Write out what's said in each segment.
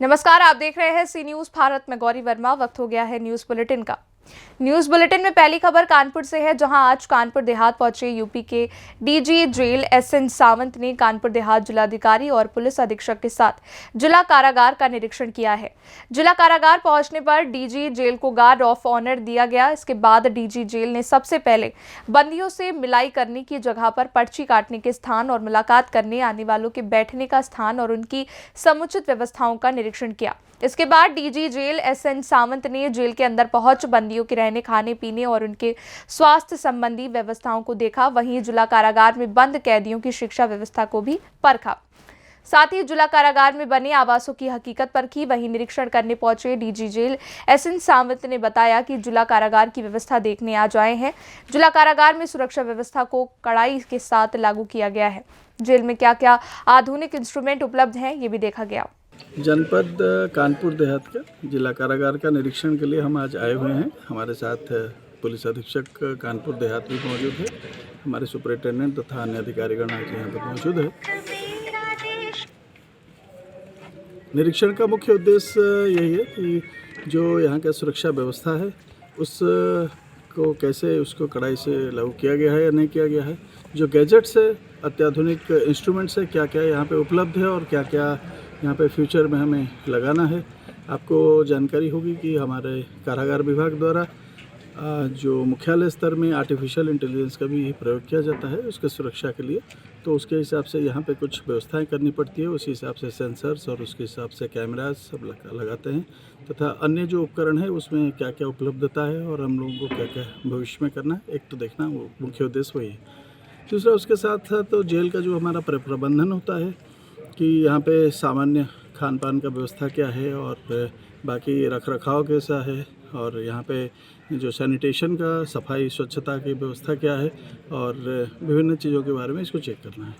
नमस्कार, आप देख रहे हैं सी न्यूज भारत में गौरी वर्मा। वक्त हो गया है न्यूज बुलेटिन का। न्यूज बुलेटिन में पहली खबर कानपुर से है, जहां आज कानपुर देहात पहुंचे यूपी के डीजी जेल एसएन सावंत ने कानपुर देहात जिलाधिकारी और पुलिस अधीक्षक के साथ जिला कारागार का निरीक्षण किया है। जिला कारागार पहुंचने पर डीजी जेल को गार्ड ऑफ ऑनर दिया गया। इसके बाद डीजी जेल ने सबसे पहले बंदियों से मिलाई करने की जगह पर पर्ची काटने के स्थान और मुलाकात करने आने वालों के बैठने का स्थान और उनकी समुचित व्यवस्थाओं का निरीक्षण किया। इसके बाद डीजी जेल एसएन सावंत ने जेल के अंदर पहुंच बंदियों के रहने, खाने पीने और उनके स्वास्थ्य संबंधी व्यवस्थाओं को देखा। वहीं जिला कारागार में बंद कैदियों की शिक्षा व्यवस्था को भी परखा। साथ ही जिला कारागार में बने आवासों की हकीकत परखी। वहीं निरीक्षण करने पहुंचे डीजी जेल एसएन सावंत ने बताया कि जिला कारागार की व्यवस्था देखने आज आए हैं। जिला कारागार में सुरक्षा व्यवस्था को कड़ाई के साथ लागू किया गया है। जेल में क्या क्या आधुनिक इंस्ट्रूमेंट उपलब्ध हैं, ये भी देखा गया। जनपद कानपुर देहात का जिला कारागार का निरीक्षण के लिए हम आज आए हुए हैं। हमारे साथ पुलिस अधीक्षक कानपुर देहात भी मौजूद है, हमारे सुपरिटेंडेंट तथा अन्य अधिकारीगण आज यहाँ पर मौजूद है। निरीक्षण का मुख्य उद्देश्य यही है कि जो यहाँ का सुरक्षा व्यवस्था है उसको कैसे उसको कड़ाई से लागू किया गया है या नहीं किया गया है, जो गैजेट्स है, अत्याधुनिक इंस्ट्रूमेंट्स है, क्या क्या यहाँ पे उपलब्ध है और क्या क्या यहाँ पे फ्यूचर में हमें लगाना है। आपको जानकारी होगी कि हमारे कारागार विभाग द्वारा जो मुख्यालय स्तर में आर्टिफिशियल इंटेलिजेंस का भी प्रयोग किया जाता है उसके सुरक्षा के लिए, तो उसके हिसाब से यहाँ पे कुछ व्यवस्थाएं करनी पड़ती है। उसी हिसाब से सेंसर्स और उसके हिसाब से कैमराज सब लगाते हैं तथा अन्य जो उपकरण है उसमें क्या क्या उपलब्धता है और हम लोगों को क्या क्या भविष्य में करना है, एक तो देखना, वो मुख्य उद्देश्य वही है। दूसरा उसके साथ तो जेल का जो हमारा प्रबंधन होता है कि यहाँ पे सामान्य खान पान का व्यवस्था क्या है और बाकी रख रखाव कैसा है और यहाँ पे जो सैनिटेशन का, सफाई स्वच्छता की व्यवस्था क्या है और विभिन्न चीज़ों के बारे में इसको चेक करना है।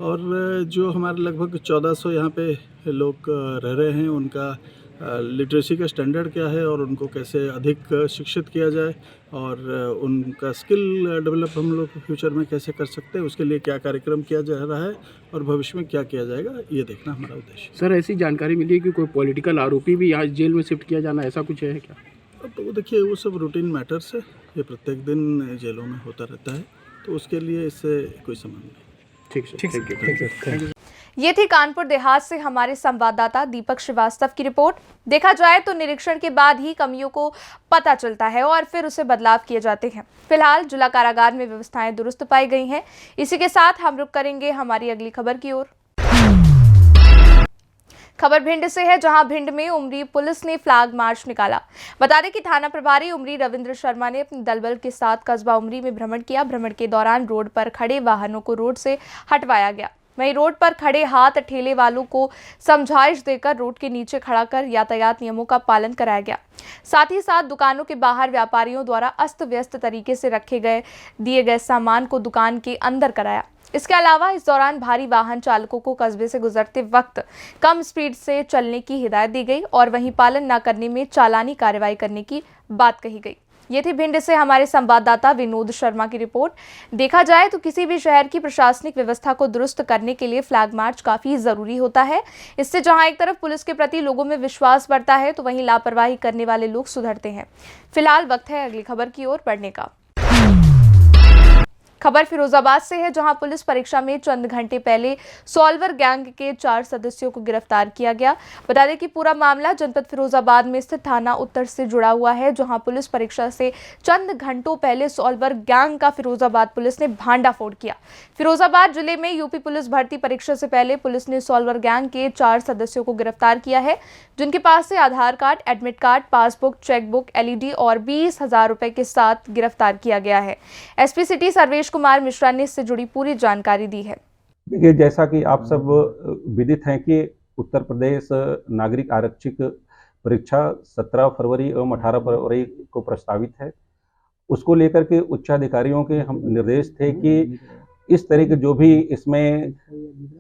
और जो हमारे लगभग 1400 यहाँ पे लोग रह रहे हैं उनका लिटरेसी का स्टैंडर्ड क्या है और उनको कैसे अधिक शिक्षित किया जाए और उनका स्किल डेवलप हम लोग फ्यूचर में कैसे कर सकते हैं, उसके लिए क्या कार्यक्रम किया जा रहा है और भविष्य में क्या किया जाएगा, ये देखना हमारा उद्देश्य। सर, ऐसी जानकारी मिली है कि कोई पॉलिटिकल आरोपी भी यहाँ जेल में शिफ्ट किया जाना, ऐसा कुछ है क्या? अब वो देखिए, वो सब रूटीन मैटर्स है, ये प्रत्येक दिन जेलों में होता रहता है, तो उसके लिए इससे कोई संबंध नहीं। ठीक है। ये थी कानपुर देहात से हमारे संवाददाता दीपक श्रीवास्तव की रिपोर्ट। देखा जाए तो निरीक्षण के बाद ही कमियों को पता चलता है और फिर उसे बदलाव किए जाते हैं। फिलहाल जिला कारागार में व्यवस्थाएं दुरुस्त पाई गई हैं। इसी के साथ हम रुक करेंगे हमारी अगली खबर की ओर। खबर भिंड से है, जहां भिंड में उमरी पुलिस ने फ्लैग मार्च निकाला। बता दें कि थाना प्रभारी उमरी रविंद्र शर्मा ने अपने दलबल के साथ कस्बा उमरी में भ्रमण किया। भ्रमण के दौरान रोड पर खड़े वाहनों को रोड से हटवाया गया। वहीं रोड पर खड़े हाथ ठेले वालों को समझाइश देकर रोड के नीचे खड़ा कर यातायात नियमों का पालन कराया गया। साथ ही साथ दुकानों के बाहर व्यापारियों द्वारा अस्त व्यस्त तरीके से दिए गए सामान को दुकान के अंदर कराया। इसके अलावा इस दौरान भारी वाहन चालकों को कस्बे से गुजरते वक्त कम स्पीड से चलने की हिदायत दी गई और वहीं पालन न करने में चालानी कार्रवाई करने की बात कही गई। ये थी भिंड से हमारे संवाददाता विनोद शर्मा की रिपोर्ट। देखा जाए तो किसी भी शहर की प्रशासनिक व्यवस्था को दुरुस्त करने के लिए फ्लैग मार्च काफी जरूरी होता है। इससे जहां एक तरफ पुलिस के प्रति लोगों में विश्वास बढ़ता है, तो वहीं लापरवाही करने वाले लोग सुधरते हैं। फिलहाल वक्त है अगली खबर की ओर बढ़ने का। खबर फिरोजाबाद से है, जहां पुलिस परीक्षा में चंद घंटे पहले सॉल्वर गैंग के 4 सदस्यों को गिरफ्तार किया गया। बता दें कि पूरा मामला जनपद फिरोजाबाद में स्थित थाना उत्तर से जुड़ा हुआ है, जहां पुलिस परीक्षा से चंद घंटों पहले सॉल्वर गैंग का फिरोजाबाद पुलिस ने भांडाफोड़ किया। फिरोजाबाद जिले में यूपी पुलिस भर्ती परीक्षा से पहले पुलिस ने सॉल्वर गैंग के 4 सदस्यों को गिरफ्तार किया है, जिनके पास से Aadhaar card, admit card, passbook, chequebook, LED और 20,000 रुपए के साथ गिरफ्तार किया गया है। एसपी सिटी सर्वेश कुमार मिश्रा ने इससे जुड़ी पूरी जानकारी दी है। देखिए, जैसा कि आप सब विदित हैं कि उत्तर प्रदेश नागरिक आरक्षित परीक्षा 17 फरवरी एवं 18 फरवरी को प्रस्तावित है। उसको लेकर के उच्चाधिकारियों के हम निर्देश थे कि इस तरह के जो भी इसमें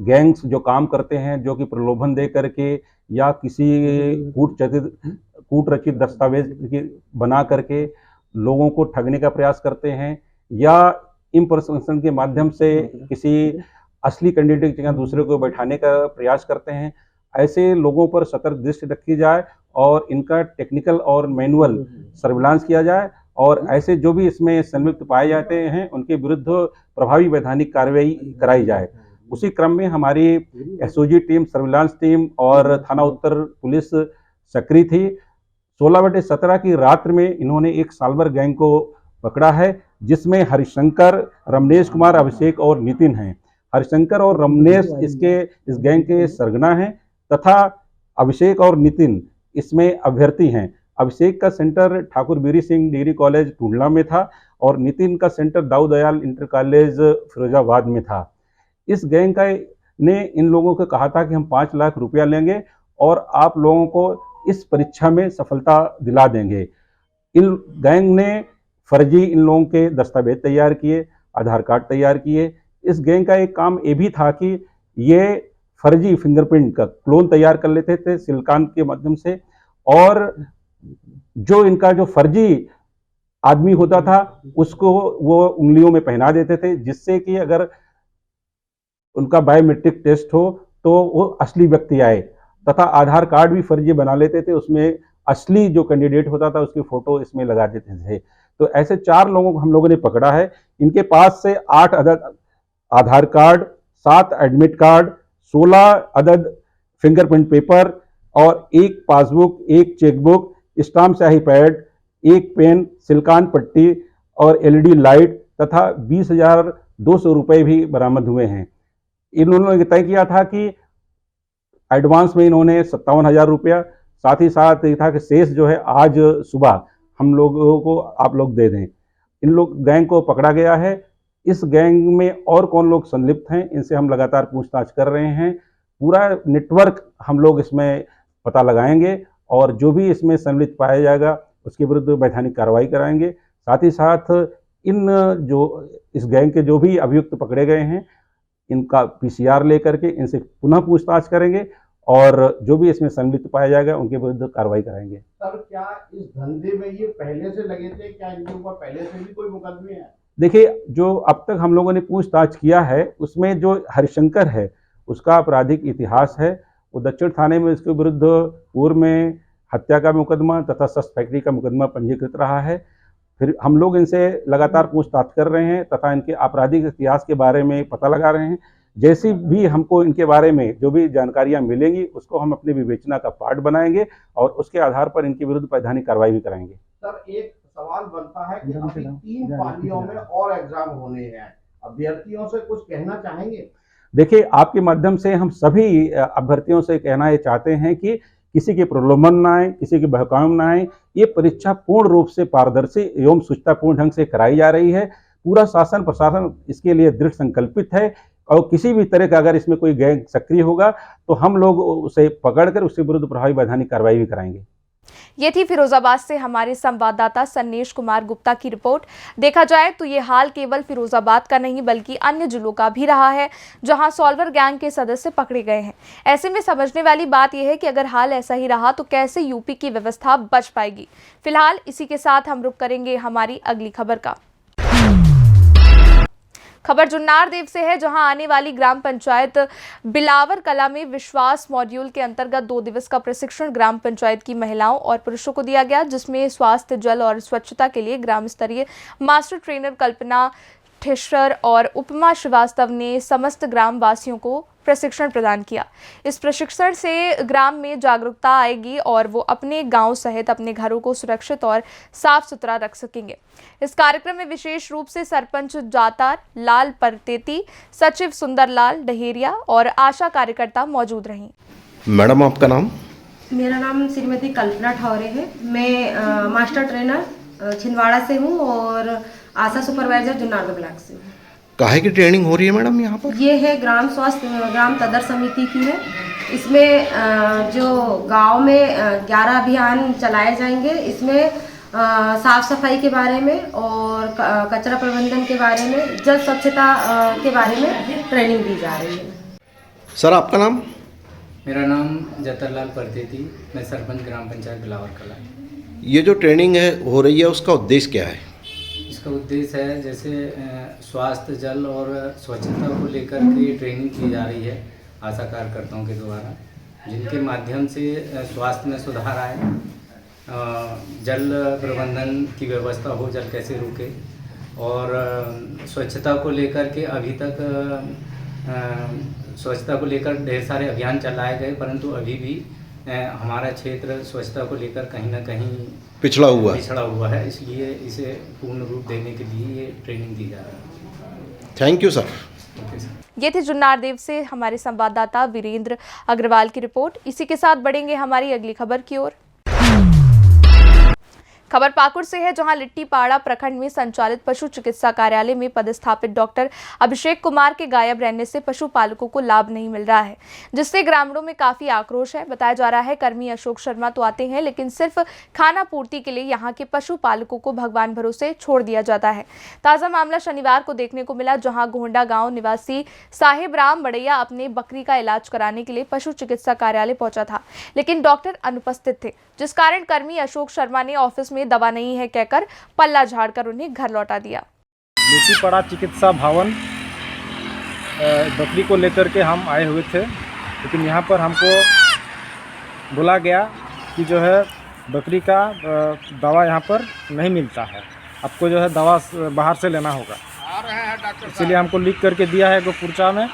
गैंग्स जो काम करते हैं, जो कि प्रलोभन दे करके या किसी कूट रचित दस्तावेज बना करके लोगों को ठगने का प्रयास करते हैं या इम्पर्सनेशन के माध्यम से किसी असली कैंडिडेट की जगह दूसरे को बैठाने का प्रयास करते हैं, ऐसे लोगों पर सतर्क दृष्टि रखी जाए और इनका टेक्निकल और मैनुअल सर्विलांस किया जाए और ऐसे जो भी इसमें संलिप्त पाए जाते हैं उनके विरुद्ध प्रभावी वैधानिक कार्रवाई कराई जाए। उसी क्रम में हमारी एसओजी टीम, सर्विलांस टीम और थाना उत्तर पुलिस सक्रिय थी। 16/17 की रात्रि में इन्होंने एक साल्वर गैंग को पकड़ा है, जिसमें हरिशंकर, रमनेश कुमार, अभिषेक और नितिन हैं। हरिशंकर और रमनेश इस गैंग के सरगना हैं तथा अभिषेक और नितिन इसमें अभ्यर्थी हैं। अभिषेक का सेंटर ठाकुर बीरी सिंह डिग्री कॉलेज टूंडला में था और नितिन का सेंटर दाऊ दयाल इंटर कॉलेज फिरोजाबाद में था। इस गैंग ने इन लोगों को कहा था कि हम 5 लाख रुपया लेंगे और आप लोगों को इस परीक्षा में सफलता दिला देंगे। इन गैंग ने फर्जी इन लोगों के दस्तावेज तैयार किए, आधार कार्ड तैयार किए। इस गैंग का एक काम ये भी था कि ये फर्जी फिंगरप्रिंट का क्लोन तैयार कर लेते थे सिलिकॉन के माध्यम से और जो इनका जो फर्जी आदमी होता था उसको वो उंगलियों में पहना देते थे, जिससे कि अगर उनका बायोमेट्रिक टेस्ट हो तो वो असली व्यक्ति आए, तथा आधार कार्ड भी फर्जी बना लेते थे, उसमें असली जो कैंडिडेट होता था उसकी फोटो इसमें लगा देते थे। तो ऐसे 4 लोगों को हम लोगों ने पकड़ा है। इनके पास से 8 अदद आधार कार्ड, 7 एडमिट कार्ड, 16 अदद फिंगरप्रिंट पेपर और 1 पासबुक, 1 चेकबुक, स्टाम्प स्याही पैड, 1 पेन, सिलिकॉन पट्टी और एलईडी लाइट तथा 20,200 रुपये भी बरामद हुए हैं। इन्होंने तय किया था कि एडवांस में इन्होंने 57,000 रुपया, साथ ही साथ ये था कि शेष जो है आज सुबह हम लोगों को आप लोग दे दें। इन लोग गैंग को पकड़ा गया है। इस गैंग में और कौन लोग संलिप्त हैं, इनसे हम लगातार पूछताछ कर रहे हैं। पूरा नेटवर्क हम लोग इसमें पता लगाएंगे और जो भी इसमें संलिप्त पाया जाएगा उसके विरुद्ध वैधानिक कार्रवाई कराएंगे। साथ ही साथ इस गैंग के जो भी अभियुक्त पकड़े गए हैं इनका पीसीआर लेकर के इनसे पुनः पूछताछ करेंगे और जो भी इसमें संलिप्त पाया जाएगा उनके विरुद्ध कार्रवाई कराएंगे। सर, क्या इस धंधे में ये पहले से लगे थे? क्या इनके ऊपर पहले से भी कोई मुकदमे हैं? देखिए, जो अब तक हम लोगों ने पूछताछ किया है उसमें जो हरिशंकर है उसका आपराधिक इतिहास है। वो दक्षिण थाने में इसके विरुद्ध पूर्व में हत्या का मुकदमा तथा शस्त्र फैक्ट्री का मुकदमा पंजीकृत रहा है। फिर हम लोग इनसे लगातार पूछताछ कर रहे हैं तथा इनके आपराधिक इतिहास के बारे में पता लगा रहे हैं। जैसी भी हमको इनके बारे में जो भी जानकारियां मिलेंगी उसको हम अपनी विवेचना का पार्ट बनाएंगे और उसके आधार पर इनके विरुद्ध वैधानिक कार्रवाई भी कराएंगे। सर, एक सवाल बनता है कि अभी 3 पालियों में और एग्जाम होने हैं, अभ्यर्थियों से कुछ कहना चाहेंगे? देखिए, आपके माध्यम से हम सभी अभ्यर्थियों से कहना ये चाहते हैं कि किसी के प्रलोभन न आए, किसी के बहकावे में न आए। ये परीक्षा पूर्ण रूप से पारदर्शी एवं शुचितापूर्ण ढंग से कराई जा रही है। पूरा शासन प्रशासन इसके लिए दृढ़ संकल्पित है और किसी भी तरह का अगर इसमें कोई गैंग सक्रिय होगा तो हम लोग उसे पकड़कर उसके विरुद्ध प्रभावी वैधानिक कार्रवाई भी कराएंगे। ये थी फिरोजाबाद से हमारे संवाददाता सन्नेश कुमार गुप्ता की रिपोर्ट। देखा जाए तो ये हाल केवल फिरोजाबाद का नहीं बल्कि अन्य जिलों का भी रहा है जहां सॉल्वर गैंग के सदस्य पकड़े गए हैं। ऐसे में समझने वाली बात यह है कि अगर हाल ऐसा ही रहा तो कैसे यूपी की व्यवस्था बच पाएगी। फिलहाल इसी के साथ हम रुक करेंगे हमारी अगली खबर का। खबर जुन्नार देव से है, जहां आने वाली ग्राम पंचायत बिलावर कला में विश्वास मॉड्यूल के अंतर्गत 2 दिवस का प्रशिक्षण ग्राम पंचायत की महिलाओं और पुरुषों को दिया गया, जिसमें स्वास्थ्य, जल और स्वच्छता के लिए ग्राम स्तरीय मास्टर ट्रेनर कल्पना ठेसर और उपमा श्रीवास्तव ने समस्त ग्राम वासियों को प्रशिक्षण प्रदान किया। इस प्रशिक्षण से ग्राम में जागरूकता आएगी और वो अपने गांव सहित अपने घरों को सुरक्षित और साफ सुथरा रख सकेंगे। इस कार्यक्रम में विशेष रूप से सरपंच जातार लाल परतेती, सचिव सुंदरलाल डहेरिया और आशा कार्यकर्ता मौजूद रहीं। मैडम, आपका नाम? मेरा नाम श्रीमती कल्पना ठौरे है। मैं मास्टर ट्रेनर छिंदवाड़ा से हूँ और आशा सुपरवाइजर जुन्नारदेव ब्लॉक से हूँ। काहे की ट्रेनिंग हो रही है मैडम यहाँ पर? ये है ग्राम तदर समिति की है। इसमें जो गांव में 11 अभियान चलाए जाएंगे। इसमें साफ सफाई के बारे में और कचरा प्रबंधन के बारे में, जल स्वच्छता के बारे में ट्रेनिंग दी जा रही है। सर, आपका नाम? मेरा नाम जतरलाल परतेती, मैं सरपंच ग्राम पंचायत बिलावर कला। ये जो ट्रेनिंग हो रही है उसका उद्देश्य क्या है? इसका उद्देश्य है जैसे स्वास्थ्य, जल और स्वच्छता को लेकर के ट्रेनिंग की जा रही है आशा कार्यकर्ताओं के द्वारा। जिनके माध्यम से स्वास्थ्य में सुधार आए, जल प्रबंधन की व्यवस्था हो, जल कैसे रुके, और स्वच्छता को लेकर के अभी तक स्वच्छता को लेकर ढेर सारे अभियान चलाए गए, परंतु अभी भी हमारा क्षेत्र स्वच्छता को लेकर कहीं ना कहीं पिछड़ा हुआ है। इसलिए इसे पूर्ण रूप देने के लिए ये ट्रेनिंग दी जा रही है। Thank you sir. Okay sir. ये थे जुन्नार देव से हमारे संवाददाता वीरेंद्र अग्रवाल की रिपोर्ट। इसी के साथ बढ़ेंगे हमारी अगली खबर की ओर। खबर पाकुड़ से है, जहां लिट्टीपाड़ा प्रखंड में संचालित पशु चिकित्सा कार्यालय में पदस्थापित डॉक्टर अभिषेक कुमार के गायब रहने से पशुपालकों को लाभ नहीं मिल रहा है, जिससे ग्रामीणों में काफी आक्रोश है। बताया जा रहा है कर्मी अशोक शर्मा तो आते हैं, लेकिन सिर्फ खाना पूर्ति के लिए यहां के पशुपालकों को भगवान भरोसे छोड़ दिया जाता है। ताजा मामला शनिवार को देखने को मिला, जहाँ गोंडा गाँव निवासी साहेब राम बड़ैया अपने बकरी का इलाज कराने के लिए पशु चिकित्सा कार्यालय पहुंचा था, लेकिन डॉक्टर अनुपस्थित थे, जिस कारण कर्मी अशोक शर्मा ने ऑफिस में दवा नहीं है कहकर पल्ला झाड़कर उन्हें घर लौटा दिया। लिट्टीपाड़ा चिकित्सा भवन बकरी को लेकर के हम आए हुए थे, लेकिन यहाँ पर हमको बोला गया कि जो है बकरी का दवा यहाँ पर नहीं मिलता है, आपको जो है दवा बाहर से लेना होगा। इसलिए हमको लिख करके दिया है एगो पुर्चा में,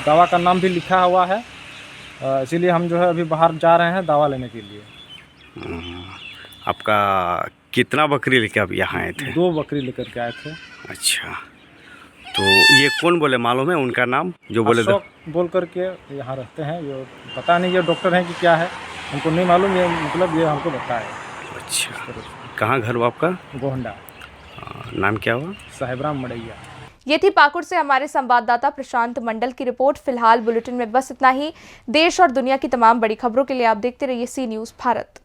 दवा का नाम भी लिखा हुआ है। इसीलिए हम जो है अभी बाहर जा रहे हैं दवा लेने के लिए। आपका कितना बकरी लेकर आप यहाँ आए थे? 2 बकरी लेकर के आए थे। अच्छा, तो ये कौन बोले मालूम है उनका नाम जो बोले? अशोक बोल करके यहाँ रहते हैं, ये पता नहीं ये डॉक्टर हैं कि क्या है, हमको नहीं मालूम, ये मतलब ये हमको बताया। अच्छा, कहाँ घर हुआ आपका? गोंडा। नाम क्या हुआ? साहेब राम बड़ैया। ये थी पाकुड़ से हमारे संवाददाता प्रशांत मंडल की रिपोर्ट। फिलहाल बुलेटिन में बस इतना ही। देश और दुनिया की तमाम बड़ी खबरों के लिए आप देखते रहिए सी न्यूज़ भारत।